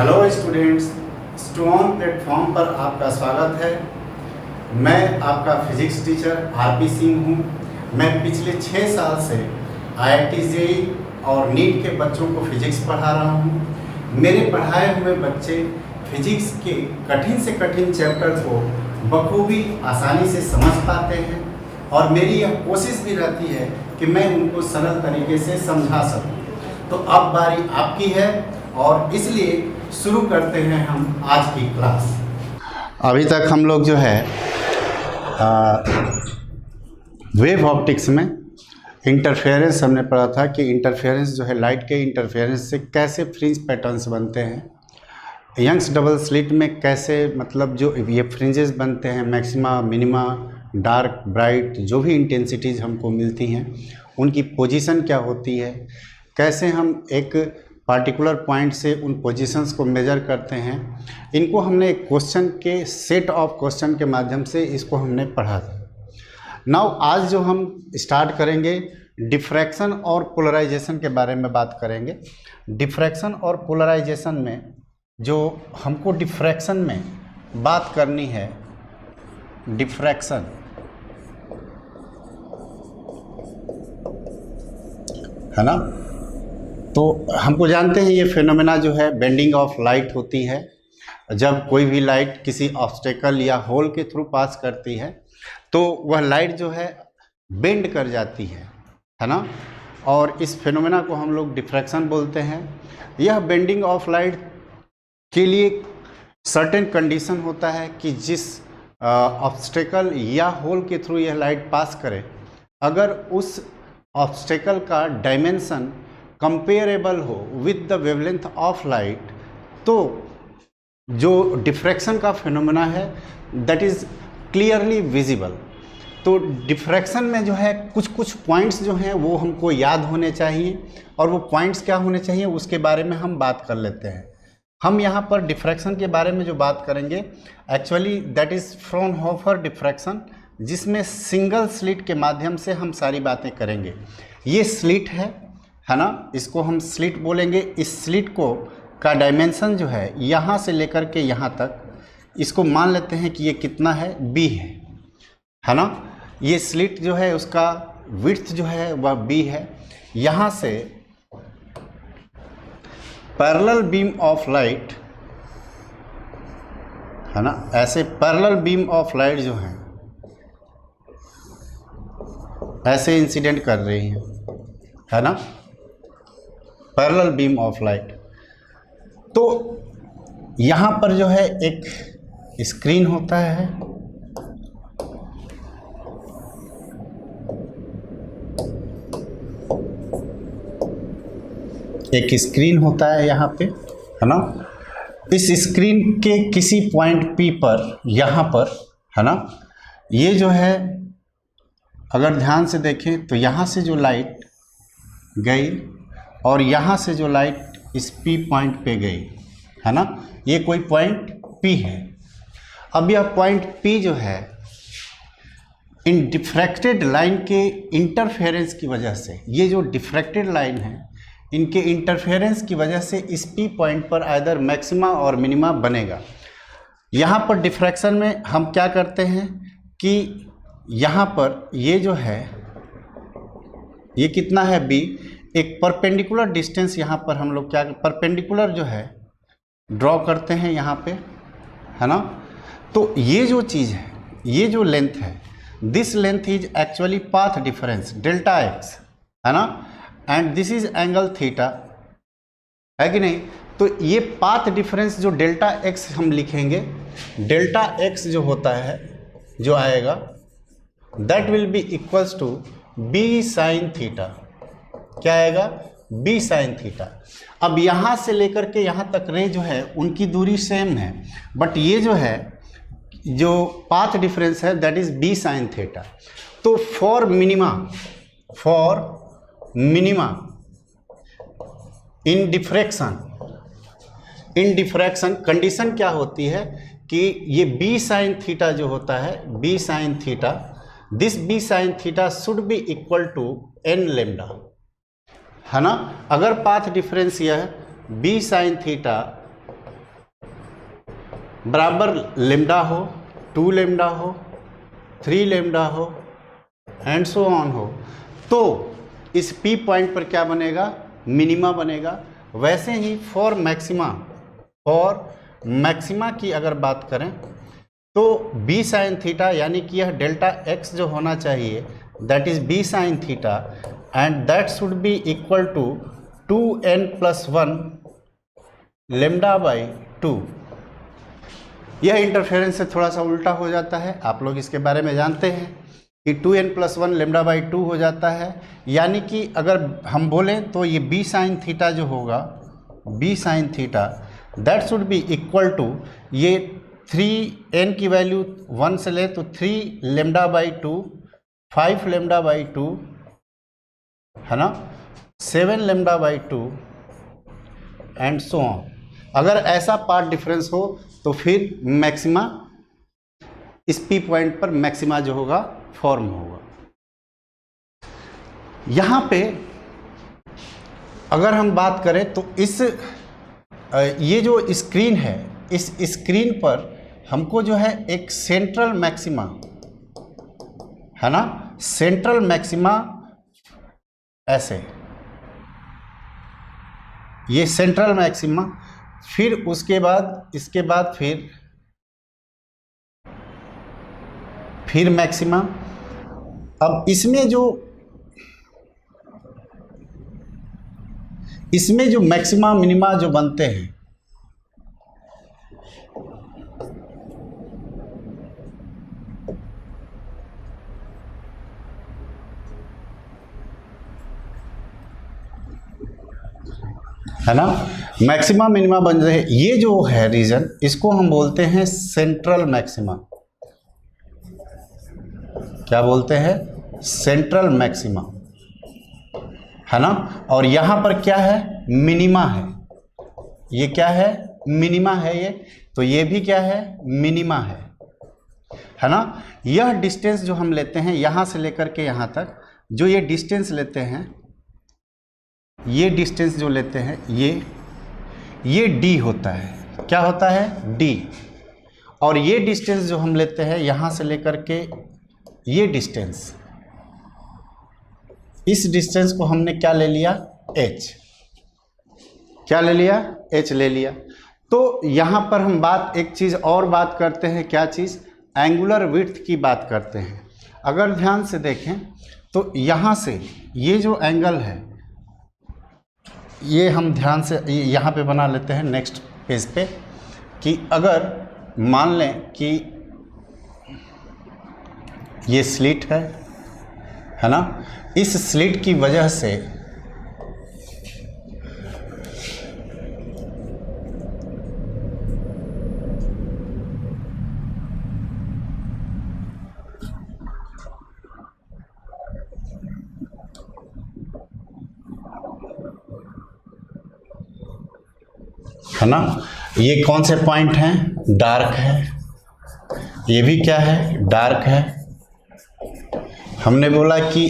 Hello students, strong platform पर आपका स्वागत है। मैं आपका फिजिक्स टीचर आरपी सिंह हूँ। मैं पिछले 6 साल से आईआईटी जेईई और नीट के बच्चों को फिजिक्स पढ़ा रहा हूँ। मेरे पढ़ाए हुए बच्चे फिजिक्स के कठिन से कठिन चैप्टर को बखूबी आसानी से समझ पाते हैं और मेरी यह कोशिश भी रहती है कि मैं उनको सरल तरीके से समझा सकूँ। तो अब बारी आपकी है और इसलिए शुरू करते हैं हम आज की क्लास। अभी तक हम लोग जो है वेव ऑप्टिक्स में इंटरफेरेंस हमने पढ़ा था कि इंटरफेरेंस जो है लाइट के इंटरफेरेंस से कैसे फ्रिंज पैटर्न्स बनते हैं, यंग्स डबल स्लिट में कैसे मतलब जो ये फ्रिंजेस बनते हैं, मैक्सिमा मिनिमा डार्क ब्राइट जो भी इंटेंसिटीज़ हमको मिलती हैं उनकी पोजीशन क्या होती है, कैसे हम एक पार्टिकुलर पॉइंट से उन पोजीशंस को मेजर करते हैं। इनको हमने एक क्वेश्चन के सेट ऑफ क्वेश्चन के माध्यम से इसको हमने पढ़ा था। नाउ आज जो हम स्टार्ट करेंगे डिफ्रैक्शन और पोलराइजेशन के बारे में बात करेंगे। डिफ्रैक्शन और पोलराइजेशन में जो हमको डिफ्रैक्शन में बात करनी है, डिफ्रैक्शन है ना, तो हमको जानते हैं ये फिनोमेना जो है बेंडिंग ऑफ लाइट होती है। जब कोई भी लाइट किसी ऑब्स्टेकल या होल के थ्रू पास करती है तो वह लाइट जो है बेंड कर जाती है ना, और इस फिनोमेना को हम लोग डिफ्रैक्शन बोलते हैं। यह बेंडिंग ऑफ लाइट के लिए सर्टेन कंडीशन होता है कि जिस ऑब्स्टेकल या होल के थ्रू यह लाइट पास करे, अगर उस ऑब्स्टेकल का डायमेंशन कंपेरेबल हो with the wavelength of light, तो जो डिफ्रैक्शन का फिनोमेना है दैट इज़ क्लियरली विजिबल। तो डिफ्रैक्शन में जो है कुछ पॉइंट्स जो हैं वो हमको याद होने चाहिए, और वो पॉइंट्स क्या होने चाहिए उसके बारे में हम बात कर लेते हैं। हम यहाँ पर डिफ्रैक्शन के बारे में जो बात करेंगे actually that is Fraunhofer diffraction, जिसमें सिंगल स्लिट के माध्यम से हम सारी बातें करेंगे। ये स्लिट है ना, इसको हम स्लिट बोलेंगे। इस स्लिट को का डायमेंशन जो है यहाँ से लेकर के यहाँ तक, इसको मान लेते हैं कि ये कितना है, b है ना। ये स्लिट जो है उसका विड्थ जो है वह b है। यहाँ से पैरेलल बीम ऑफ लाइट है ना, ऐसे पैरेलल बीम ऑफ लाइट जो है ऐसे इंसिडेंट कर रही है ना, पैरेलल बीम ऑफ लाइट। तो यहाँ पर जो है एक स्क्रीन होता है, एक स्क्रीन होता है यहाँ पे, है ना। इस स्क्रीन के किसी पॉइंट P पर यहाँ पर है ना, ये जो है अगर ध्यान से देखें तो यहाँ से जो लाइट गई और यहाँ से जो लाइट इस P पॉइंट पे गई है ना, ये कोई पॉइंट P है। अब यह पॉइंट P जो है इन डिफ्रैक्टेड लाइन के इंटरफेरेंस की वजह से, ये जो डिफ्रैक्टेड लाइन है इनके इंटरफेरेंस की वजह से इस P पॉइंट पर आइदर मैक्सिमा और मिनिमा बनेगा। यहाँ पर डिफ्रैक्शन में हम क्या करते हैं कि यहाँ पर ये जो है ये कितना है b, एक परपेंडिकुलर डिस्टेंस यहाँ पर हम लोग क्या परपेंडिकुलर जो है ड्रॉ करते हैं यहाँ पे, है ना। तो ये जो चीज़ है, ये जो लेंथ है, this length is actually path difference delta x, है ना, and this is angle theta, है कि नहीं। तो ये पाथ डिफरेंस जो डेल्टा x हम लिखेंगे, डेल्टा x जो होता है जो आएगा that will be equals to b sine theta. क्या आएगा, b साइन थीटा। अब यहाँ से लेकर के यहाँ तक रे जो है उनकी दूरी सेम है, बट ये जो है जो पाथ डिफरेंस है that is b sine theta. तो for minima in diffraction condition क्या होती है कि ये b साइन थीटा जो होता है, b sine theta, this b sine theta should be equal to n lambda, है ना। अगर पाथ डिफरेंस यह b साइन थीटा बराबर लेमडा हो, 2 लेमडा हो, 3 लेमडा हो एंड सो ऑन हो, तो इस P पॉइंट पर क्या बनेगा, मिनिमा बनेगा। वैसे ही फॉर मैक्सिमा की अगर बात करें तो B साइन थीटा, यानी कि यह डेल्टा x जो होना चाहिए that is B sine theta and that should be equal to 2n+1 lambda by 2। यह इंटरफेरेंस से थोड़ा सा उल्टा हो जाता है, आप लोग इसके बारे में जानते हैं कि 2n+1 लेमडा बाई 2 हो जाता है। यानी कि अगर हम बोलें तो ये B साइन थीटा जो होगा, B sine theta that should be equal to, ये 3n की वैल्यू 1 से ले तो 3 लेमडा बाई 2, 5 लेमडा बाई 2 है ना, 7 lambda by 2 and so on. अगर ऐसा पार्ट डिफरेंस हो तो फिर मैक्सिमा, इस P पॉइंट पर मैक्सिमा जो होगा फॉर्म होगा। यहाँ पे अगर हम बात करें तो इस ये जो स्क्रीन है, इस स्क्रीन पर हमको जो है एक सेंट्रल मैक्सिमा है ना, सेंट्रल मैक्सिमा ऐसे, ये सेंट्रल मैक्सिमा, फिर उसके बाद इसके बाद फिर मैक्सिमा। अब इसमें जो मैक्सिमा मिनिमा जो बनते हैं, है ना, मैक्सिमा मिनिमा बन रहे हैं, ये जो है रीजन, इसको हम बोलते हैं सेंट्रल मैक्सिमा। क्या बोलते हैं, सेंट्रल मैक्सिमा, है ना। और यहां पर क्या है, मिनिमा है, ये क्या है, मिनिमा है ये, तो ये भी क्या है, मिनिमा है ना। यह डिस्टेंस जो हम लेते हैं यहां से लेकर के यहां तक, जो ये डिस्टेंस लेते हैं, ये डिस्टेंस जो लेते हैं ये d होता है। क्या होता है, d। और ये डिस्टेंस जो हम लेते हैं यहां से लेकर के ये डिस्टेंस, इस डिस्टेंस को हमने क्या ले लिया, h। क्या ले लिया, h ले लिया। तो यहां पर हम एक चीज और बात करते हैं, क्या चीज, एंगुलर विड्थ की बात करते हैं। अगर ध्यान से देखें तो यहां से ये जो एंगल है, ये हम ध्यान से यहाँ पे बना लेते हैं नेक्स्ट पेज पे, कि अगर मान लें कि ये स्लिट है ना, इस स्लिट की वजह से है ना, ये कौन से पॉइंट हैं, डार्क है, ये भी क्या है, डार्क है। हमने बोला कि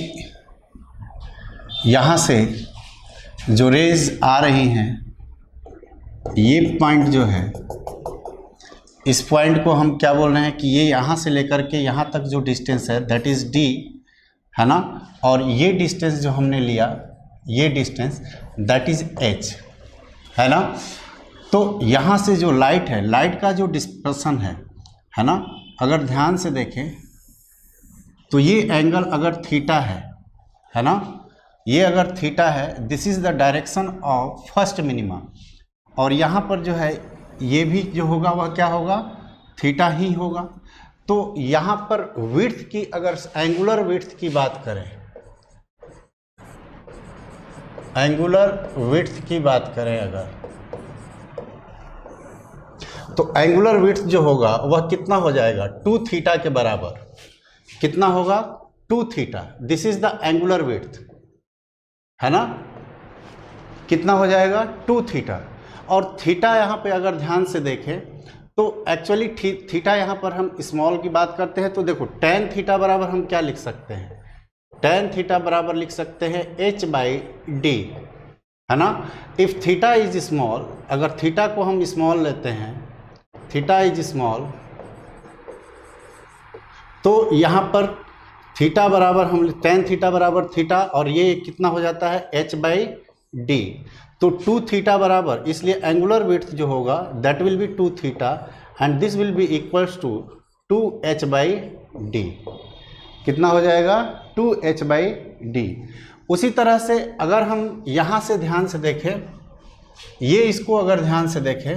यहाँ से जो रेज आ रही हैं, ये पॉइंट जो है, इस पॉइंट को हम क्या बोल रहे हैं कि ये यहाँ से लेकर के यहाँ तक जो डिस्टेंस है दैट इज़ d, है ना। और ये डिस्टेंस जो हमने लिया, ये डिस्टेंस दैट इज़ h, है ना। तो यहाँ से जो लाइट है, लाइट का जो डिस्पर्सन है ना, अगर ध्यान से देखें तो ये एंगल अगर थीटा है ना, ये अगर थीटा है, this is the direction of first minima. और यहाँ पर जो है ये भी जो होगा वह क्या होगा, थीटा ही होगा। तो यहाँ पर विड्थ की, अगर एंगुलर विड्थ की बात करें, एंगुलर विड्थ की बात करें अगर, तो एंगुलर विड्थ जो होगा वह कितना हो जाएगा, 2 थीटा के बराबर। कितना होगा, 2 theta. This is the angular width, है ना। कितना हो जाएगा, 2 थीटा। और थीटा यहाँ पे अगर ध्यान से देखें तो एक्चुअली थीटा यहाँ पर हम स्मॉल की बात करते हैं, तो देखो tan थीटा बराबर हम क्या लिख सकते हैं, tan थीटा बराबर लिख सकते हैं h/d, है ना। इफ थीटा इज स्मॉल, अगर थीटा को हम स्मॉल लेते हैं थीटा इज स्मॉल, तो यहाँ पर थीटा बराबर हम टेन थीटा बराबर थीटा, और ये कितना हो जाता है h/d। तो 2 थीटा बराबर, इसलिए एंगुलर विड्थ जो होगा that will be 2 theta and this will be equals to 2h/d। कितना हो जाएगा 2h/d। उसी तरह से अगर हम यहाँ से ध्यान से देखें, ये इसको अगर ध्यान से देखें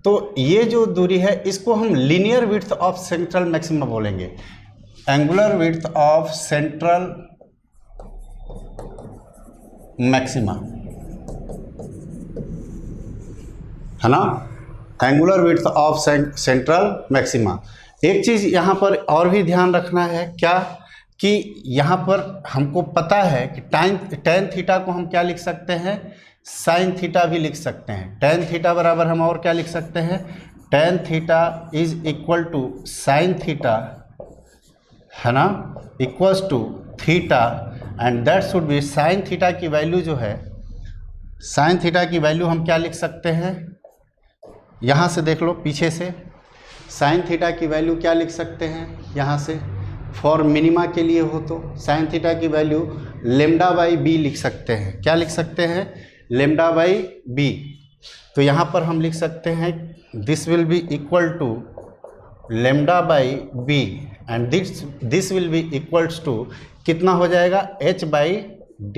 तो ये जो दूरी है इसको हम linear width of central maxima बोलेंगे, angular width of central maxima, है ना, angular width of central maxima. एक चीज़ यहाँ पर और भी ध्यान रखना है, क्या कि यहाँ पर हमको पता है कि टेन थीटा को हम क्या लिख सकते हैं, साइन थीटा भी लिख सकते हैं। टेन थीटा बराबर हम और क्या लिख सकते हैं, tan theta is equal to sine theta, है ना, equals to theta, and that should be sine theta की वैल्यू जो है, साइन थीटा की वैल्यू हम क्या लिख सकते हैं, यहाँ से देख लो पीछे से, साइन थीटा की वैल्यू क्या लिख सकते हैं यहाँ से, फॉर मिनिमा के लिए हो तो साइन थीटा की वैल्यू λ/b लिख सकते हैं। क्या लिख सकते हैं, λ/b। तो यहाँ पर हम लिख सकते हैं this will be equal to λ/b and this will be equals to कितना हो जाएगा h/d।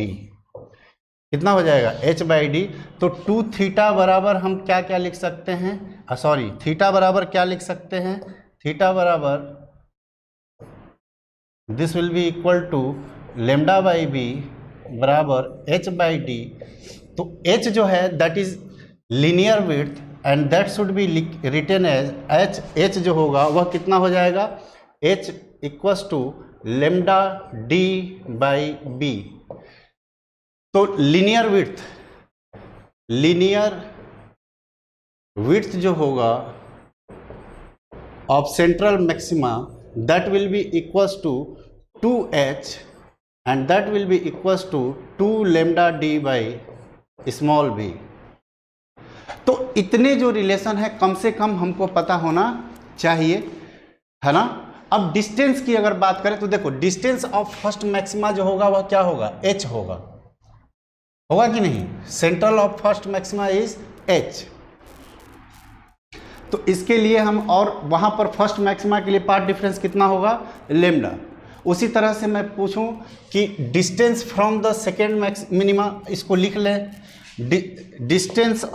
कितना हो जाएगा h/d। तो 2 थीटा बराबर हम क्या क्या लिख सकते हैं, सॉरी थीटा बराबर क्या लिख सकते हैं, थीटा बराबर this will be equal to λ/b बराबर h/d। तो h जो है that is linear width and that should be written as h जो होगा वह कितना हो जाएगा, h इक्वल्स टू λ/d/b। तो लीनियर विड्थ जो होगा of central maxima that will be equals to 2h and that will be equals to 2λ/d/b। तो इतने जो रिलेशन है कम से कम हमको पता होना चाहिए, है ना। अब डिस्टेंस की अगर बात करें तो देखो डिस्टेंस ऑफ फर्स्ट मैक्सिमा जो होगा वह क्या होगा, h होगा कि नहीं, central of first maxima is h। तो इसके लिए हम, और वहां पर फर्स्ट मैक्सिमा के लिए पाथ डिफरेंस कितना होगा, λ। उसी तरह से मैं पूछूं कि distance from the second minima, इसको लिख लें, distance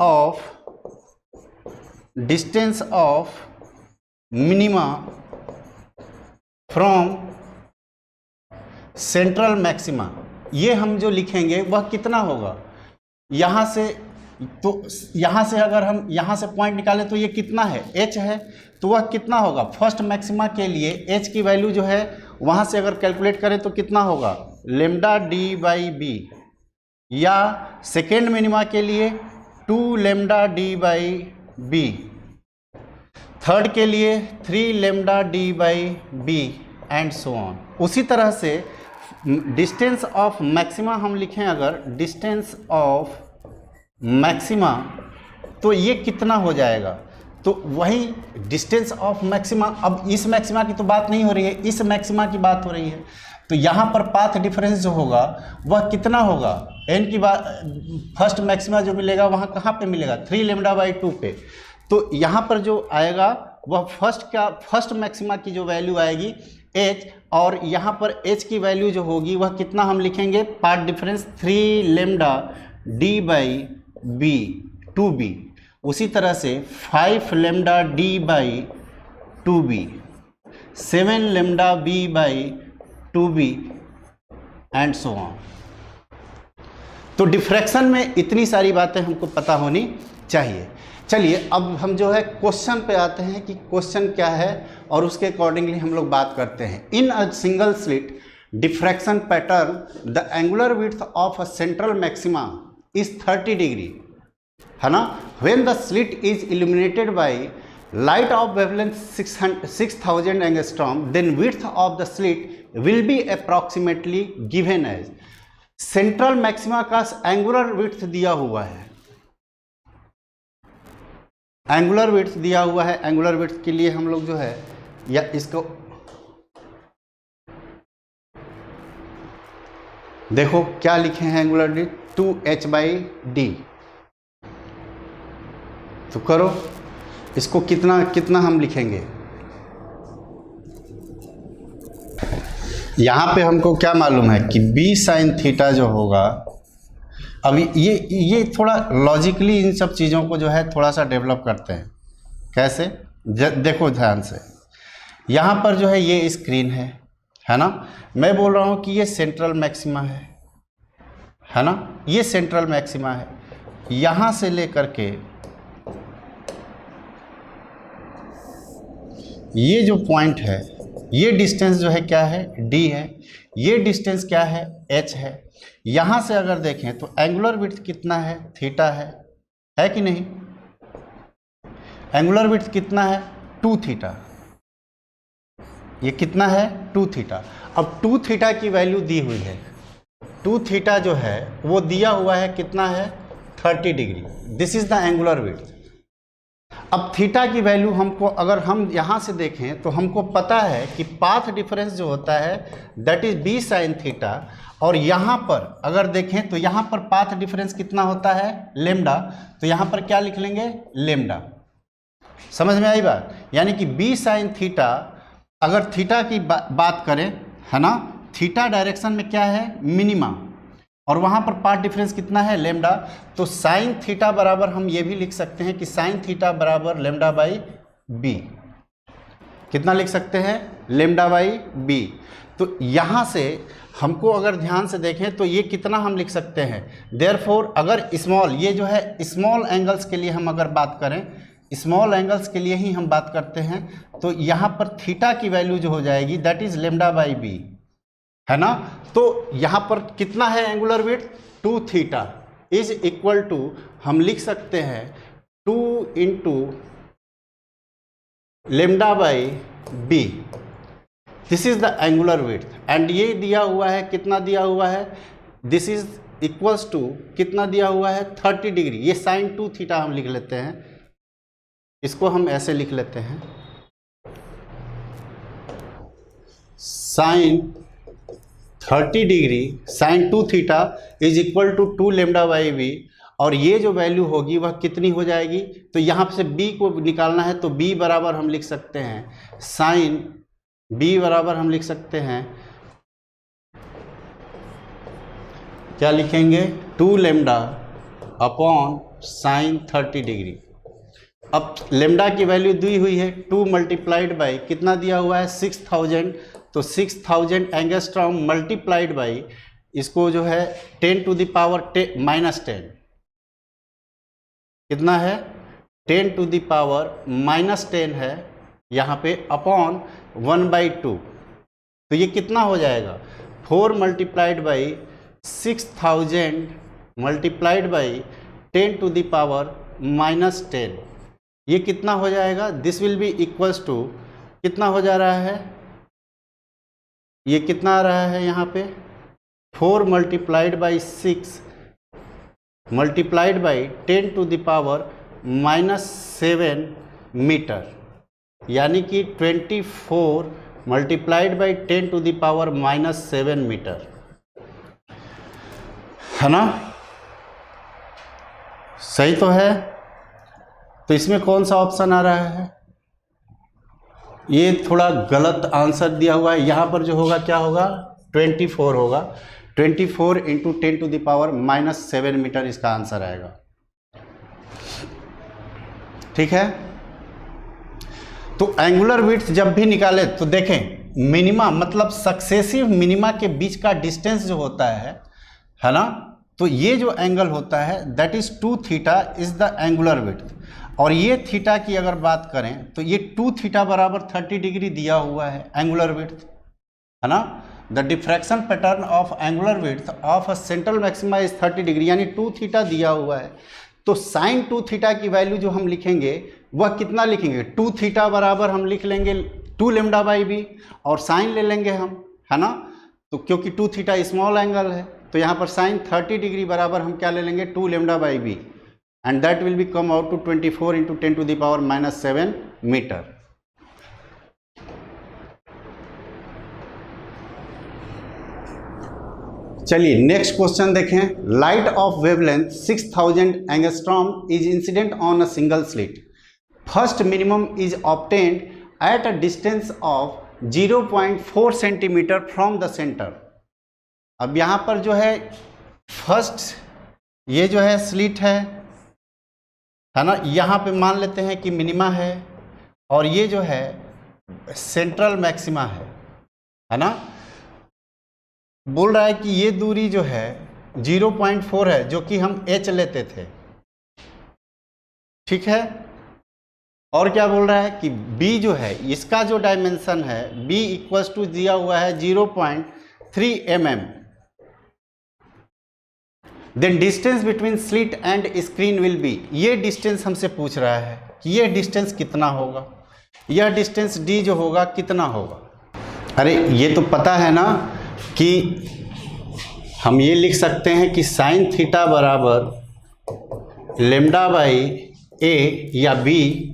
of minima from central maxima, ये हम जो लिखेंगे वह कितना होगा, यहाँ से, तो यहाँ से अगर हम यहाँ से पॉइंट निकालें तो ये कितना है, h है, तो वह कितना होगा, फर्स्ट मैक्सिमा के लिए h की वैल्यू जो है वहाँ से अगर कैलकुलेट करें तो कितना होगा λ/d/b, या सेकेंड मिनिमा के लिए 2λ/d/b, थर्ड के लिए 3λ/d/b एंड सो ऑन। उसी तरह से डिस्टेंस ऑफ मैक्सिमा हम लिखें अगर, डिस्टेंस ऑफ मैक्सिमा, तो ये कितना हो जाएगा, तो वही डिस्टेंस ऑफ मैक्सिमा। अब इस मैक्सिमा की तो बात नहीं हो रही है, इस मैक्सिमा की बात हो रही है, तो यहाँ पर पाथ डिफरेंस जो होगा वह कितना होगा, n की बात, फर्स्ट मैक्सिमा जो मिलेगा वहाँ कहाँ पे मिलेगा, 3λ/2 पे। तो यहाँ पर जो आएगा वह फर्स्ट मैक्सिमा की जो वैल्यू आएगी h, और यहाँ पर h की वैल्यू जो होगी वह कितना हम लिखेंगे, पाथ डिफरेंस 3λ/d/b। उसी तरह से 5λ/d/2b, 7λ/b/2b and so on. तो डिफ्रैक्शन में इतनी सारी बातें हमको पता होनी चाहिए। चलिए अब हम जो है क्वेश्चन पे आते हैं कि क्वेश्चन क्या है, और उसके अकॉर्डिंगली हम लोग बात करते हैं। In a single slit diffraction pattern the angular width of a central maxima is 30 degree, है ना। When the slit is illuminated by light of wavelength 6000 angstrom then width of the slit will be approximately given as. Central maxima का angular width दिया हुआ है, angular width दिया हुआ है, angular width के लिए हम लोग जो है या इसको देखो क्या लिखे हैं, एंगुलर विड्थ 2h/d। तो करो इसको, कितना कितना हम लिखेंगे, यहाँ पे हमको क्या मालूम है कि b sin थीटा जो होगा, अभी ये थोड़ा लॉजिकली इन सब चीज़ों को जो है थोड़ा सा डेवलप करते हैं। कैसे, देखो ध्यान से, यहाँ पर जो है ये स्क्रीन है ना, मैं बोल रहा हूँ कि ये सेंट्रल मैक्सिमा है ना, ये सेंट्रल मैक्सिमा है। यहाँ से लेकर के ये जो पॉइंट है, ये डिस्टेंस जो है क्या है, d है, ये डिस्टेंस क्या है, h है। यहाँ से अगर देखें तो एंगुलर विड्थ कितना है, थीटा है कि नहीं, एंगुलर विड्थ कितना है, 2 थीटा, ये कितना है, 2 थीटा। अब 2 थीटा की वैल्यू दी हुई है, 2 थीटा जो है वो दिया हुआ है कितना है, 30 degree, this is the angular width. अब थीटा की वैल्यू हमको, अगर हम यहाँ से देखें तो हमको पता है कि पाथ डिफरेंस जो होता है that is b sin theta, और यहाँ पर अगर देखें तो यहाँ पर पाथ डिफरेंस कितना होता है, लेमडा, तो यहाँ पर क्या लिख लेंगे, लेमडा। समझ में आई बात, यानी कि b sin थीटा, अगर थीटा की बात करें है ना, थीटा डायरेक्शन में क्या है, मिनिमा, और वहाँ पर पाथ डिफरेंस कितना है, लेमडा, तो साइन थीटा बराबर हम ये भी लिख सकते हैं कि साइन थीटा बराबर लेमडा बाई बी। कितना लिख सकते हैं, लेमडा बाई बी। तो यहाँ से हमको अगर ध्यान से देखें तो ये कितना हम लिख सकते हैं, देयरफॉर अगर स्मॉल, ये जो है स्मॉल एंगल्स के लिए हम अगर बात करें, स्मॉल एंगल्स के लिए ही हम बात करते हैं, तो यहाँ पर थीटा की वैल्यू जो हो जाएगी that is lambda by b, है ना। तो यहाँ पर कितना है angular width, 2 theta is equal to, हम लिख सकते हैं 2 into lambda by b, this is the angular width. And ये दिया हुआ है, कितना दिया हुआ है, दिस इज इक्वल्स टू कितना दिया हुआ है, 30 डिग्री। ये साइन 2 थीटा हम लिख लेते हैं, इसको हम ऐसे लिख लेते हैं, sine 30 degree sine 2 theta is equal to 2 lambda by b, और ये जो वैल्यू होगी वह कितनी हो जाएगी, तो यहाँ से b को निकालना है, तो b बराबर हम लिख सकते हैं साइन, b बराबर हम लिख सकते हैं, क्या लिखेंगे, 2 लेमडा अपॉन साइन 30 डिग्री। अब लेमडा की वैल्यू दी हुई है 2 मल्टीप्लाइड बाई कितना दिया हुआ है, 6000, तो 6000 एंगस्ट्रॉम मल्टीप्लाइड बाई, इसको जो है 10 टू द पावर -10, कितना है, 10 टू द पावर -10 है यहाँ पे, अपॉन 1/2, तो ये कितना हो जाएगा, 4 multiplied by 6000 multiplied by 10 to the power -10, ये कितना हो जाएगा, this will be equals to, कितना हो जा रहा है, ये कितना आ रहा है यहाँ पे, 4 multiplied by 6 multiplied by 10 to the power -7 metre, यानी कि 24 multiplied by 10 to the power -7 metre, है ना, सही तो है। तो इसमें कौन सा ऑप्शन आ रहा है, ये थोड़ा गलत आंसर दिया हुआ है, यहाँ पर जो होगा क्या होगा, 24 होगा, 24 into 10 to the power -7 metre इसका आंसर आएगा, ठीक है। तो एंगुलर विड्थ जब भी निकाले तो देखें, मिनिमा मतलब सक्सेसिव मिनिमा के बीच का डिस्टेंस जो होता है ना, तो ये जो एंगल होता है that is 2 theta is the angular width, और ये थीटा की अगर बात करें तो ये 2 थीटा बराबर 30 डिग्री दिया हुआ है एंगुलर विड्थ, है ना। The diffraction pattern of angular width of a central maxima is 30 degree, यानी 2 थीटा दिया हुआ है, तो साइन 2 थीटा की वैल्यू जो हम लिखेंगे वह कितना लिखेंगे, 2 थीटा बराबर हम लिख लेंगे 2 लेमडा बाई बी, और साइन ले लेंगे हम, है ना, तो क्योंकि 2 थीटा स्मॉल एंगल है, तो यहाँ पर साइन 30 डिग्री बराबर हम क्या ले लेंगे, 2 lambda by b, and that will be come out to 24 into 10 to the power minus 7 meter. चलिए नेक्स्ट क्वेश्चन देखें. Light of wavelength 6000 angstrom is incident on a single slit. First minimum is obtained at a distance of 0.4 centimetre from the centre. अब यहाँ पर जो है first ये जो है स्लिट है ना, यहाँ पे मान लेते हैं कि मिनिमा है और ये जो है सेंट्रल मैक्सिमा है ना. बोल रहा है कि ये दूरी जो है 0.4 है जो कि हम h लेते थे. ठीक है. और क्या बोल रहा है कि b जो है इसका जो डायमेंशन है b इक्वल्स टू दिया हुआ है 0.3 mm. Then distance between slit and screen will be. ये डिस्टेंस हमसे पूछ रहा है कि ये डिस्टेंस कितना होगा. यह डिस्टेंस d जो होगा कितना होगा. अरे ये तो पता है ना कि हम ये लिख सकते हैं कि साइन थीटा बराबर लेमडा बाई ए या b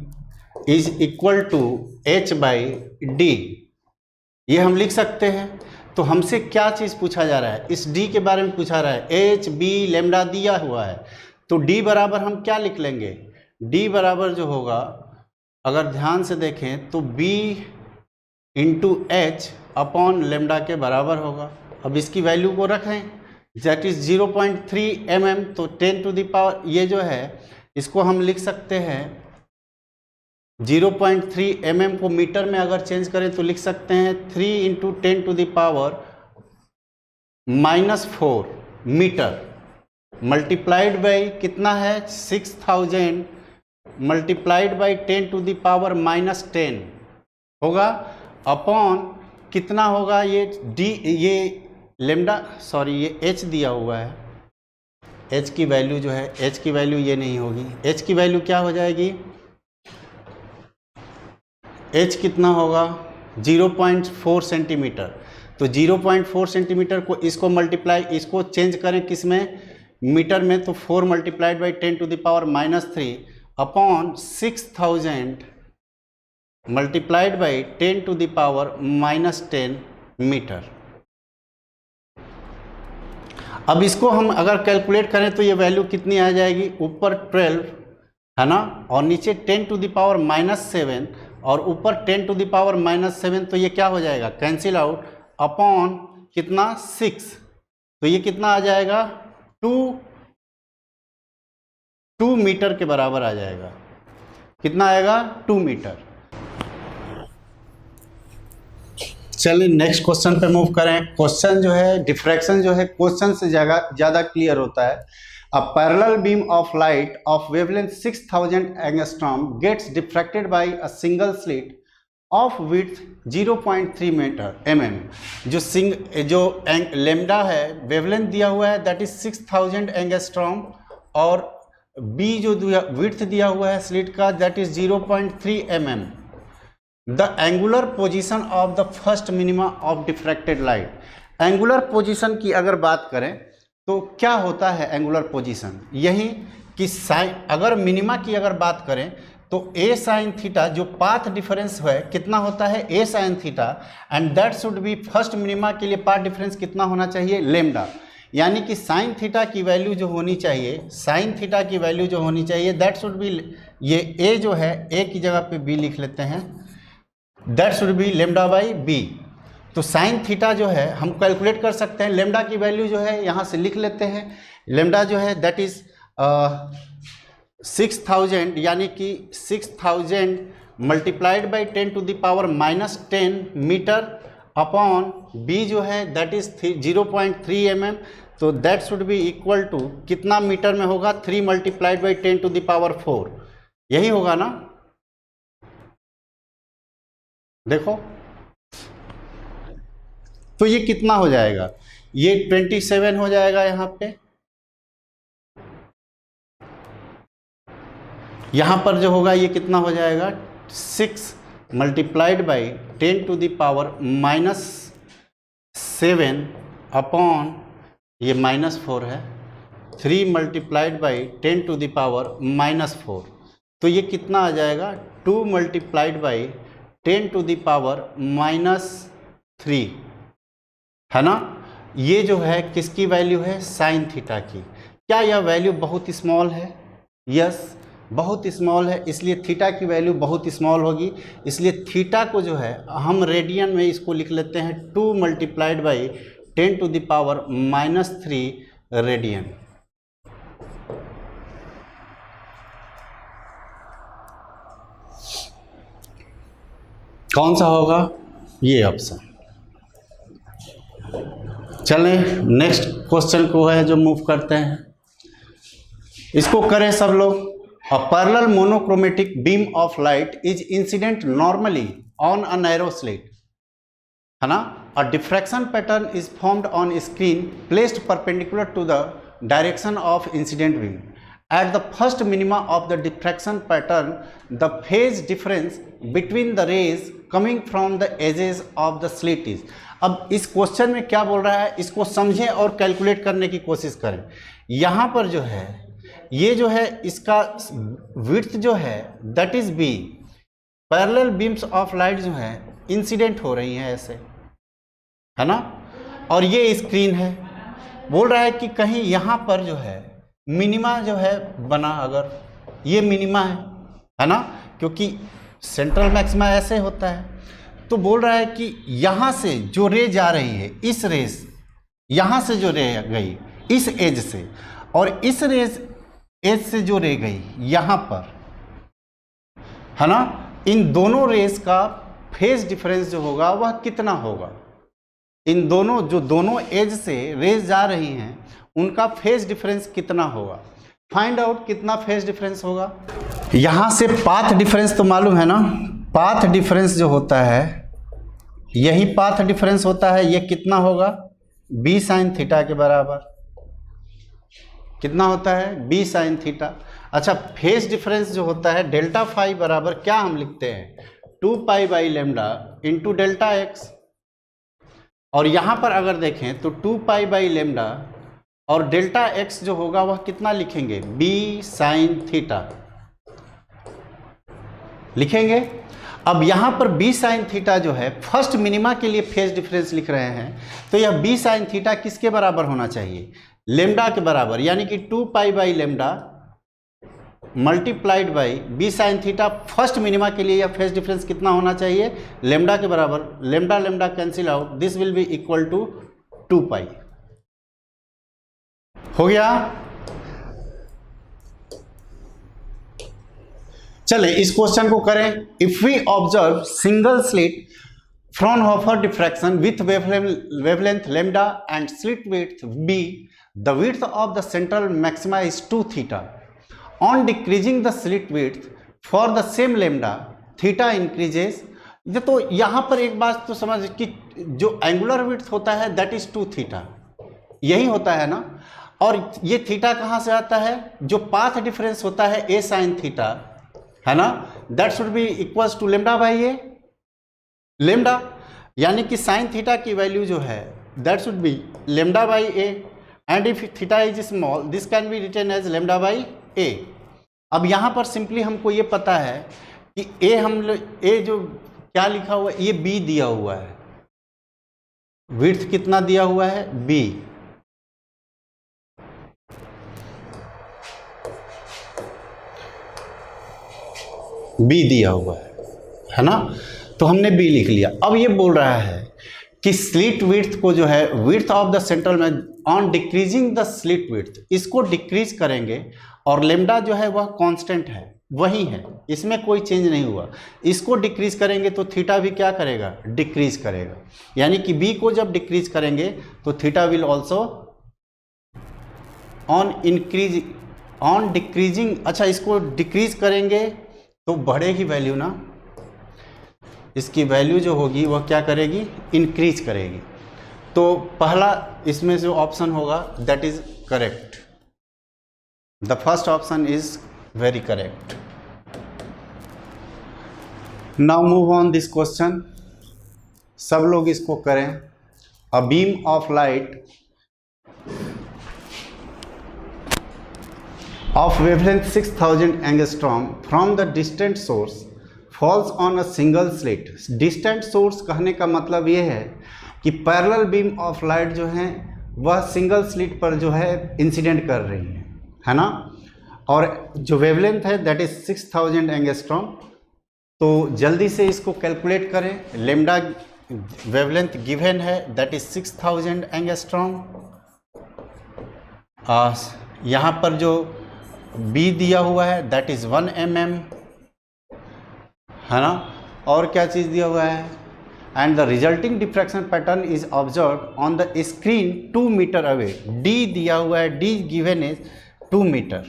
is equal to h by d. ये हम लिख सकते हैं. तो हमसे क्या चीज़ पूछा जा रहा है, इस डी के बारे में पूछा रहा है. एच बी लेमडा दिया हुआ है तो डी बराबर हम क्या लिख लेंगे. डी बराबर जो होगा अगर ध्यान से देखें तो b into h upon lambda के बराबर होगा. अब इसकी वैल्यू को रखें दैट इज 0.3 mm. तो 10 टू द पावर ये जो है इसको हम लिख सकते हैं 0.3 mm को मीटर में अगर चेंज करें तो लिख सकते हैं 3 into 10 to the power -4 metre multiplied by कितना है 6000 multiplied by 10 to the power -10 होगा अपॉन कितना होगा ये डी ये लेमडा सॉरी ये एच दिया हुआ है. एच की वैल्यू जो है एच की वैल्यू ये नहीं होगी. एच की वैल्यू क्या हो जाएगी. एच कितना होगा 0.4 सेंटीमीटर. तो 0.4 सेंटीमीटर को इसको मल्टीप्लाई इसको चेंज करें किस में मीटर में तो 4 multiplied by 10 to the power -3 upon 6000 multiplied by 10 to the power -10 metre. अब इसको हम अगर कैलकुलेट करें तो ये वैल्यू कितनी आ जाएगी. ऊपर 12 है ना और नीचे 10 टू द पावर -7 और ऊपर 10 टू द पावर -7. तो ये क्या हो जाएगा कैंसिल आउट अपॉन कितना 6. तो ये कितना आ जाएगा 2 मीटर के बराबर आ जाएगा. कितना आएगा 2 मीटर. चलिए नेक्स्ट क्वेश्चन पे मूव करें. क्वेश्चन जो है डिफ्रैक्शन जो है क्वेश्चन से ज़्यादा क्लियर होता है. A parallel beam of light of wavelength 6000 angstrom gets diffracted by a single slit of width 0.3 mm. जो लेमडा है वेवलेंथ दिया हुआ है दैट इज 6000 एंगस्ट्रॉम और बी जो विड्थ दिया हुआ है स्लिट का that is 0.3 mm. The angular position of the first minima of diffracted light. Angular position की अगर बात करें तो क्या होता है एंगुलर पोजीशन. यही कि साइन अगर मिनिमा की अगर बात करें तो ए साइन थीटा जो पाथ डिफरेंस है कितना होता है a sine theta and that should be first minima के लिए पाथ डिफरेंस कितना होना चाहिए लेमडा. यानी कि साइन थीटा की वैल्यू जो होनी चाहिए साइन थीटा की वैल्यू जो होनी चाहिए दैट शुड बी ये ए जो है ए की जगह पे बी लिख लेते हैं that should be lambda by b. तो साइन थीटा जो है हम कैलकुलेट कर सकते हैं. लेमडा की वैल्यू जो है यहाँ से लिख लेते हैं. लेमडा जो है दैट इज 6000 यानी कि 6000 multiplied by 10 to the power -10 metre upon b जो है दैट इज 0.3 mm. तो that should be equal to कितना मीटर में होगा 3 multiplied by 10 to the power 4. यही होगा ना. देखो तो ये कितना हो जाएगा ये 27 हो जाएगा. यहाँ पर जो होगा ये कितना हो जाएगा 6 multiplied by 10 to the power -7 upon ये -4 है 3 multiplied by 10 to the power -4, तो ये कितना आ जाएगा 2 multiplied by 10 to the power -3, है ना। ये जो है किसकी वैल्यू है, साइन थीटा की। क्या यह वैल्यू बहुत स्मॉल है? यस, बहुत स्मॉल है, इसलिए थीटा की वैल्यू बहुत स्मॉल होगी। इसलिए थीटा को जो है हम रेडियन में इसको लिख लेते हैं 2 multiplied by 10 to the power -3 radian. कौन सा होगा? ये ऑप्शन। चलें नेक्स्ट क्वेश्चन को है जो मूव करते हैं, इसको करें सब लोग। A parallel monochromatic beam of light is incident normally on a narrow slit, है ना। A diffraction pattern is formed on screen placed perpendicular to the direction of incident beam. At the first minima of the diffraction pattern, the phase difference between the rays coming from the edges of the slit is। अब इस question में क्या बोल रहा है, इसको समझें और कैलकुलेट करने की कोशिश करें। यहाँ पर जो है ये जो है इसका विड्थ जो है that is b, parallel beams of light जो है इंसिडेंट हो रही हैं ऐसे, है ना। और ये स्क्रीन है, बोल रहा है कि कहीं यहाँ पर जो है मिनिमा जो है बना, अगर ये मिनिमा है ना, क्योंकि सेंट्रल मैक्सिमा ऐसे होता है। तो बोल रहा है कि यहाँ से जो रे जा रही है, इस रेस यहाँ से जो रे गई इस एज से, और इस रेस एज से जो रे गई यहाँ पर, है ना, इन दोनों रेस का फेज डिफरेंस जो होगा वह कितना होगा। इन दोनों जो दोनों एज से रेस जा रही हैं उनका फेज डिफरेंस कितना होगा, फाइंड आउट कितना फेज डिफरेंस होगा। यहाँ से पाथ डिफरेंस तो मालूम है ना, पाथ डिफरेंस जो होता है यही पाथ डिफरेंस होता है, ये कितना होगा b साइन थीटा के बराबर। कितना होता है b साइन थीटा। अच्छा, फेज डिफरेंस जो होता है डेल्टा फाई बराबर क्या हम लिखते हैं 2 pi by lambda into delta x. और यहाँ पर अगर देखें तो 2 पाई बाई लेमडा और डेल्टा एक्स जो होगा वह कितना लिखेंगे b साइन थीटा लिखेंगे। अब यहाँ पर b साइन थीटा जो है फर्स्ट मिनिमा के लिए फेज डिफरेंस लिख रहे हैं, तो यह b साइन थीटा किसके बराबर होना चाहिए, लेमडा के बराबर, यानी कि 2 pi by lambda multiplied by b sine theta. First minima के लिए यह फेज डिफरेंस कितना होना चाहिए, लेमडा के बराबर। Lambda lambda cancel out, this will be equal to 2 pi. हो गया। चले इस क्वेश्चन को करें। If we observe single slit Fraunhofer diffraction with wavelength lambda and slit width b, the width of the central maxima is 2 theta. On decreasing the slit width for the same lambda, theta increases। तो यहाँ पर एक बात तो समझ कि जो angular width होता है दैट इज 2 थीटा, यही होता है ना। और ये थीटा कहाँ से आता है, जो पाथ डिफरेंस होता है a साइन थीटा, है ना, that should be equals to lambda by a, lambda, यानी कि साइन थीटा की वैल्यू जो है that should be lambda by a, and if theta is small this can be written as lambda by a. अब यहाँ पर simply हमको ये पता है कि ए जो क्या लिखा हुआ है, ये बी दिया हुआ है, विड्थ कितना दिया हुआ है बी, बी दिया हुआ है ना, तो हमने बी लिख लिया। अब ये बोल रहा है कि स्लिट विड्थ को जो है विड्थ ऑफ द सेंट्रल में on decreasing the slit width, इसको डिक्रीज करेंगे और लेमडा जो है वह कांस्टेंट है, वही है, इसमें कोई चेंज नहीं हुआ। इसको डिक्रीज करेंगे तो थीटा भी क्या करेगा, डिक्रीज करेगा, यानी कि बी को जब डिक्रीज करेंगे तो theta will also on increase on decreasing. अच्छा, इसको डिक्रीज करेंगे तो बढ़ेगी वैल्यू ना, इसकी वैल्यू जो होगी वह क्या करेगी, इंक्रीज करेगी। तो पहला इसमें जो ऑप्शन होगा that is correct, the first option is very correct. Now move on this question, सब लोग इसको करें। A beam of light of wavelength 6000 angstrom from the distant source falls on a single slit. Distant source कहने का मतलब ये है कि पैरेलल बीम ऑफ लाइट जो है वह सिंगल स्लिट पर जो है इंसिडेंट कर रही है ना, और जो वेवलेंथ है दैट इज 6000 एंगस्ट्रॉम। तो जल्दी से इसको कैलकुलेट करें। लेमडा वेवलेंथ गिवन है दैट इज 6000 एंगस्ट्रॉम। यहाँ पर जो बी दिया हुआ है दैट इज 1 mm है ना, और क्या चीज़ दिया हुआ है, and the resulting diffraction pattern is observe on the screen 2 metre away. D दिया हुआ है, D given is 2 metre.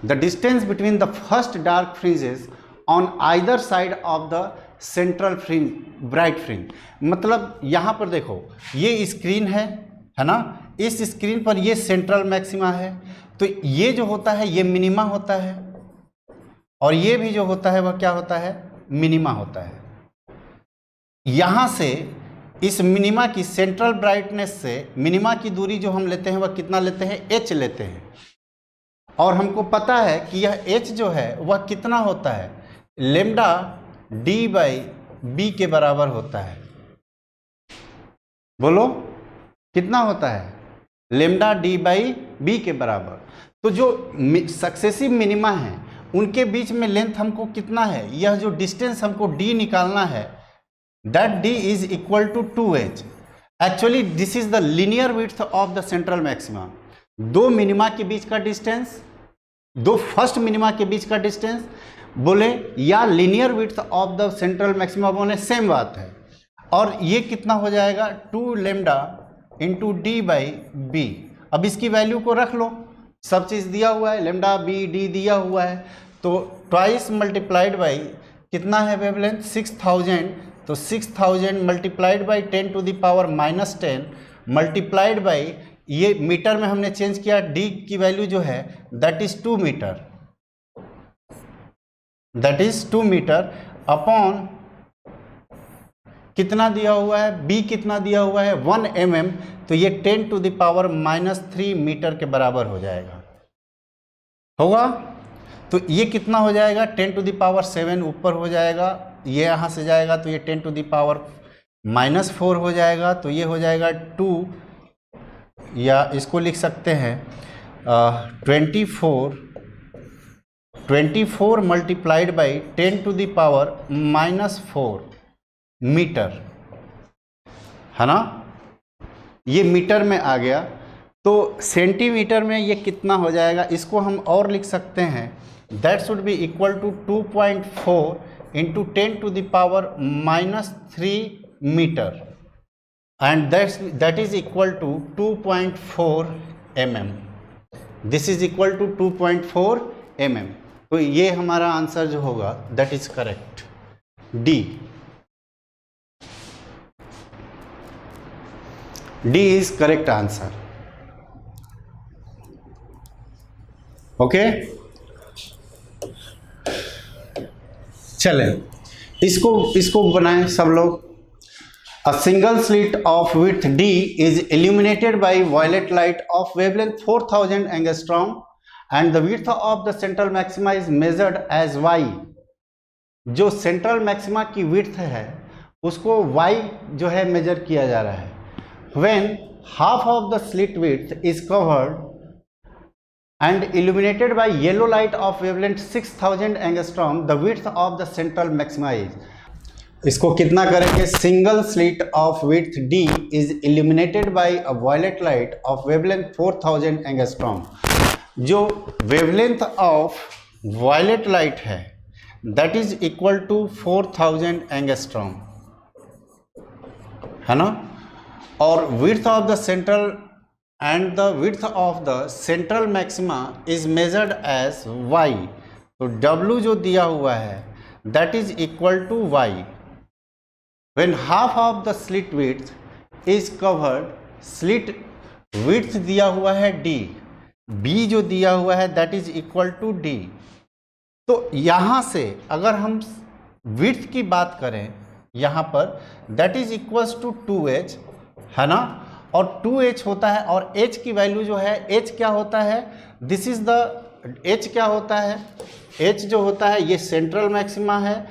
The distance between the first dark fringes on either side of the central fringe bright fringe. मतलब यहाँ पर देखो ये screen है ना, इस स्क्रीन पर ये सेंट्रल मैक्सिमा है, तो ये जो होता है ये मिनिमा होता है, और ये भी जो होता है वह क्या होता है, मिनिमा होता है। यहाँ से इस मिनिमा की सेंट्रल ब्राइटनेस से मिनिमा की दूरी जो हम लेते हैं वह कितना लेते हैं, h लेते हैं, और हमको पता है कि यह h जो है वह कितना होता है, लेमडा डी बाई बी के बराबर होता है। बोलो कितना होता है, लेमडा डी बाई बी के बराबर। तो जो सक्सेसिव मिनिमा है उनके बीच में लेंथ हमको कितना है, यह जो डिस्टेंस हमको d निकालना है that d is equal to 2h। Actually this is the linear width of the central maxima. दो मिनिमा के बीच का डिस्टेंस, दो फर्स्ट मिनिमा के बीच का डिस्टेंस बोले, या linear width of the central maxima बोले, सेम बात है। और ये कितना हो जाएगा, 2 lambda into D by b. अब इसकी वैल्यू को रख लो, सब चीज़ दिया हुआ है, लेमडा बी डी दिया हुआ है, तो ट्वाइस मल्टीप्लाइड बाई कितना है वेवलेंथ 6000, तो 6000 multiplied by 10 to the power -10 multiplied by, ये मीटर में हमने चेंज किया, डी की वैल्यू जो है that is 2 metre, that is 2 metre upon कितना दिया हुआ है, बी कितना दिया हुआ है 1 mm, तो ये 10 टू द पावर -3 मीटर के बराबर हो जाएगा, होगा। तो ये कितना हो जाएगा, 10 टू द पावर 7 ऊपर हो जाएगा, ये यहाँ से जाएगा तो ये 10 टू द पावर -4 हो जाएगा, तो ये हो जाएगा 2, या इसको लिख सकते हैं 24 multiplied by 10 to the power -4 metre, है ना। ये मीटर में आ गया, तो सेंटीमीटर में ये कितना हो जाएगा, इसको हम और लिख सकते हैं, that should be equal to 2.4 into 10 to the power -3 metre, and that is equal to 2.4 mm। This is equal to 2.4 mm। तो ये हमारा आंसर जो होगा that is correct, D. D is correct answer। Okay, चलें इसको बनाएं सब लोग। A single slit of width d is illuminated by violet light of wavelength 4000 angstrom and the width of the central maxima is measured as y। जो central maxima की width है उसको y जो है मेजर किया जा रहा है। When half of the slit width is covered and illuminated by yellow light of wavelength 6000 angstrom, the width of the central maxima is। इसको कितना करेंगे, single slit of width d is illuminated by a violet light of wavelength 4000 angstrom। जो wavelength of violet light है that is equal to 4000 angstrom, है ना, और width of the central and the width of the central maxima is measured as y। तो W जो दिया हुआ है that is equal to y। When half of the slit width is covered, slit width दिया हुआ है d, b जो दिया हुआ है that is equal to d। तो यहाँ से अगर हम width की बात करें यहाँ पर that is equals to 2h, है ना, और 2h होता है, और h की वैल्यू जो है, h क्या होता है, दिस इज द एच क्या होता है, एच जो होता है ये सेंट्रल मैक्सिमा है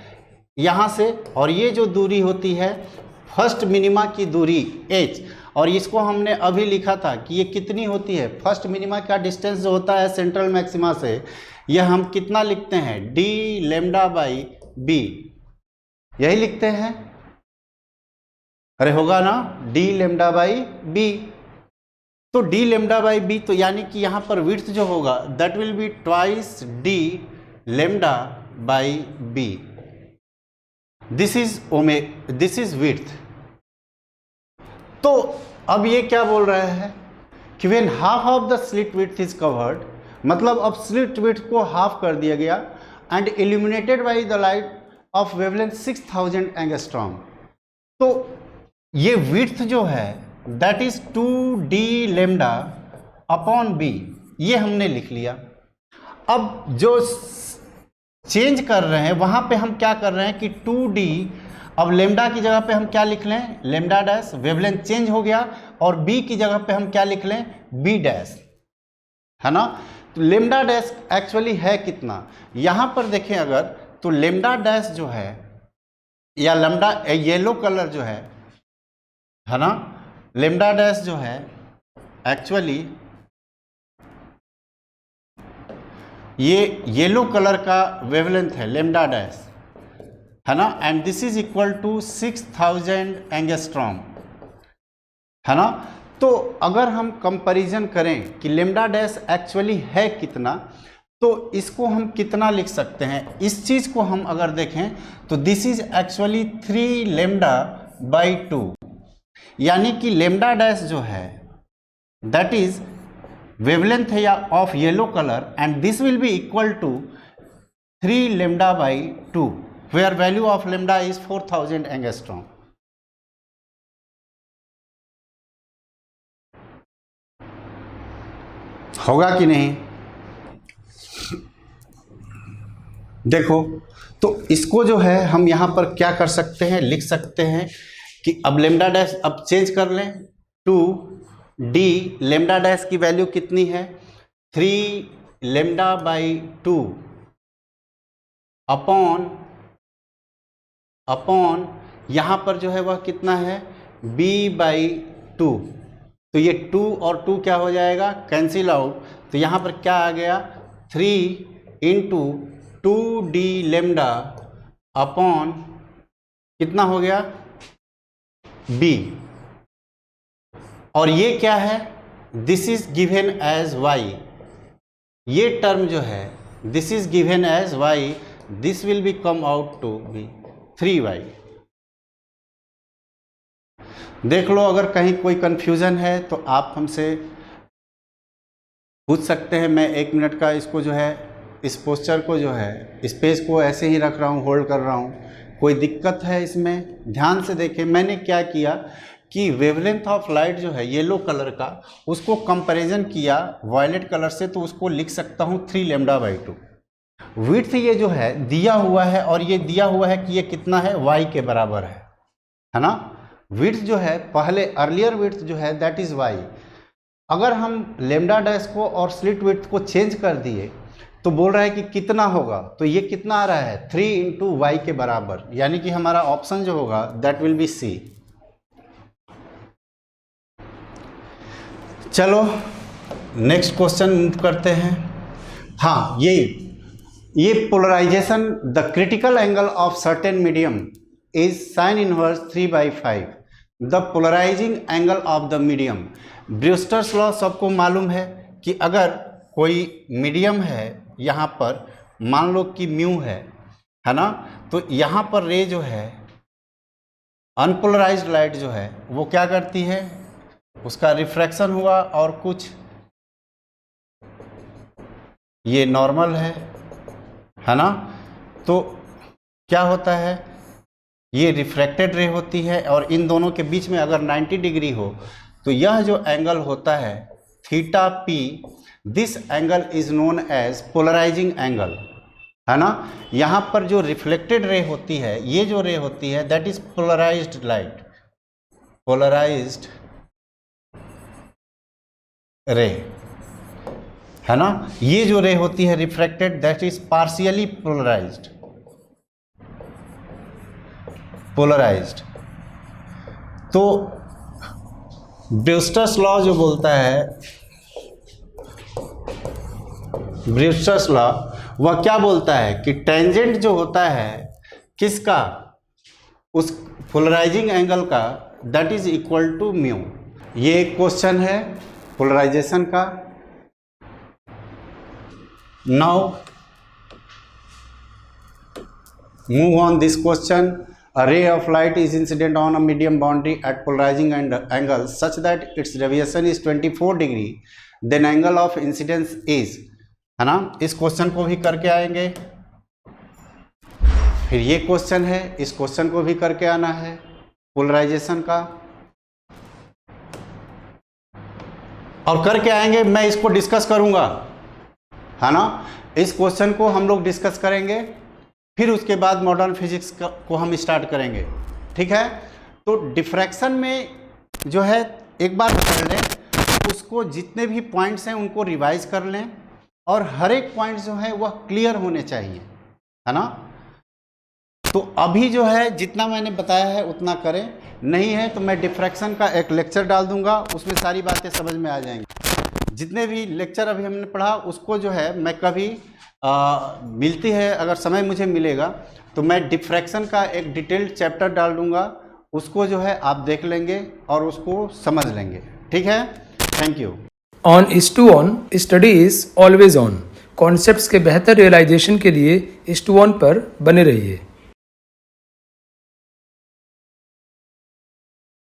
यहाँ से, और ये जो दूरी होती है फर्स्ट मिनिमा की दूरी एच, और इसको हमने अभी लिखा था कि ये कितनी होती है, फर्स्ट मिनिमा का डिस्टेंस जो होता है सेंट्रल मैक्सिमा से, यह हम कितना लिखते हैं, डी लेमडा बाई बी, यही लिखते हैं, अरे होगा ना, डी लेमडा बाई बी। तो डी लेमडा बाई बी, तो यानी कि यहाँ पर विड्थ जो होगा that will be twice D lambda by b, this is width. तो अब ये क्या बोल रहे हैं कि when half of the slit width is covered, मतलब अब स्लिट विड्थ को हाफ कर दिया गया, and illuminated by the light of wavelength 6000 angstrom. तो ये विड्थ जो है that is 2d lambda upon b, ये हमने लिख लिया। अब जो चेंज कर रहे हैं वहाँ पे हम क्या कर रहे हैं कि 2d, अब लेमडा की जगह पे हम क्या लिख लें, लेमडा डैश, वेवलेंथ चेंज हो गया, और b की जगह पे हम क्या लिख लें, b डैश, है ना। तो लेमडा डैश एक्चुअली है कितना, यहाँ पर देखें अगर, तो लेमडा डैश जो है, या लेमडा येलो कलर जो है ना, लेमडा डैश जो है एक्चुअली ये येलो कलर का वेवलेंथ है लेमडा डैश, है ना, and this is equal to 6000 angstrom, है ना। तो अगर हम कंपैरिजन करें कि लेमडा डैश एक्चुअली है कितना, तो इसको हम कितना लिख सकते हैं, इस चीज़ को हम अगर देखें तो this is actually 3 lambda by 2, यानी कि लेमडा डैश जो है दैट इज वेवलेंथ है या of yellow colour, and this will be equal to 3 lambda by 2, where value of lambda is 4000 angstrom. होगा कि नहीं, देखो, तो इसको जो है हम यहाँ पर क्या कर सकते हैं, लिख सकते हैं कि अब लेमडा डैश अब चेंज कर लें, 2d लेमडा डैश की वैल्यू कितनी है, 3 लेमडा बाई 2 अपॉन यहाँ पर जो है वह कितना है, b बाई 2, तो ये 2 और 2 क्या हो जाएगा, कैंसिल आउट, तो यहाँ पर क्या आ गया, 3 इंटू 2d लेमडा अपॉन कितना हो गया, b, और ये क्या है, this is given as y, ये टर्म जो है this is given as y, this will be come out to be 3y। देख लो, अगर कहीं कोई कंफ्यूजन है तो आप हमसे पूछ सकते हैं। मैं 1 मिनट का इसको जो है, इस पोस्चर को जो है, इस पेज को ऐसे ही रख रहा हूँ, होल्ड कर रहा हूँ। कोई दिक्कत है इसमें, ध्यान से देखें। मैंने क्या किया कि वेवलेंथ ऑफ लाइट जो है येलो कलर का, उसको कंपैरिजन किया वायलेट कलर से, तो उसको लिख सकता हूँ 3 लेमडा बाई 2। विड्थ ये जो है दिया हुआ है, और ये दिया हुआ है कि ये कितना है, y के बराबर है ना। विड्थ जो है पहले अर्लियर विड्थ जो है दैट इज y। अगर हम लेमडा डैश को और स्लिट विड्थ को चेंज कर दिए तो बोल रहा है कि कितना होगा, तो ये कितना आ रहा है, 3 इंटू वाई के बराबर, यानी कि हमारा ऑप्शन जो होगा दैट विल बी सी। चलो नेक्स्ट क्वेश्चन मूव करते हैं। हाँ, ये polarization, the critical angle of certain medium is sine inverse 3/5, the polarizing angle of the medium. Brewster's law सबको मालूम है कि अगर कोई मीडियम है, यहाँ पर मान लो कि म्यू है ना, तो यहाँ पर रे जो है अनपोलराइज्ड लाइट जो है वो क्या करती है, उसका रिफ्रैक्शन हुआ और कुछ ये नॉर्मल है ना, तो क्या होता है, ये रिफ्रैक्टेड रे होती है, और इन दोनों के बीच में अगर 90 डिग्री हो तो यह जो एंगल होता है theta P, this angle is known as polarising angle, है ना। यहाँ पर जो रिफ्लेक्टेड रे होती है, ये जो रे होती है that is polarised light, polarised ray, है ना, ये जो रे होती है refracted, that is partially polarised. तो ब्रूस्टर्स लॉ जो बोलता है, ब्रूस्टर्स लॉ वह क्या बोलता है कि टेंजेंट जो होता है किसका, उस पोलराइजिंग एंगल का, that is equal to mu. ये एक क्वेश्चन है पोलराइजेशन का। Now move on this question. A ray of light is incident on a medium boundary at polarizing angle such that its deviation is 24 degree. Then angle of incidence is, है ना, इस question को भी करके आएंगे। फिर ये क्वेश्चन है, इस क्वेश्चन को भी करके आना है पोलराइजेशन का, और करके आएंगे। मैं इसको डिस्कस करूंगा, है ना, इस क्वेश्चन को हम लोग डिस्कस करेंगे, फिर उसके बाद मॉडर्न फिजिक्स को हम स्टार्ट करेंगे। ठीक है, तो डिफ्रैक्शन में जो है एक बार पढ़ लें, उसको जितने भी पॉइंट्स हैं उनको रिवाइज कर लें, और हर एक पॉइंट जो है वह क्लियर होने चाहिए, है ना। तो अभी जो है जितना मैंने बताया है उतना करें, नहीं है तो मैं डिफ्रैक्शन का एक लेक्चर डाल दूंगा, उसमें सारी बातें समझ में आ जाएंगी। जितने भी लेक्चर अभी हमने पढ़ा उसको जो है मैं कभी मिलती है, अगर समय मुझे मिलेगा तो मैं डिफ्रैक्शन का एक डिटेल्ड चैप्टर डाल दूंगा, उसको जो है आप देख लेंगे और उसको समझ लेंगे। ठीक है, thank you. On IS2ON study is always on. Concepts के बेहतर रियलाइजेशन के लिए IS2ON पर बने रहिए।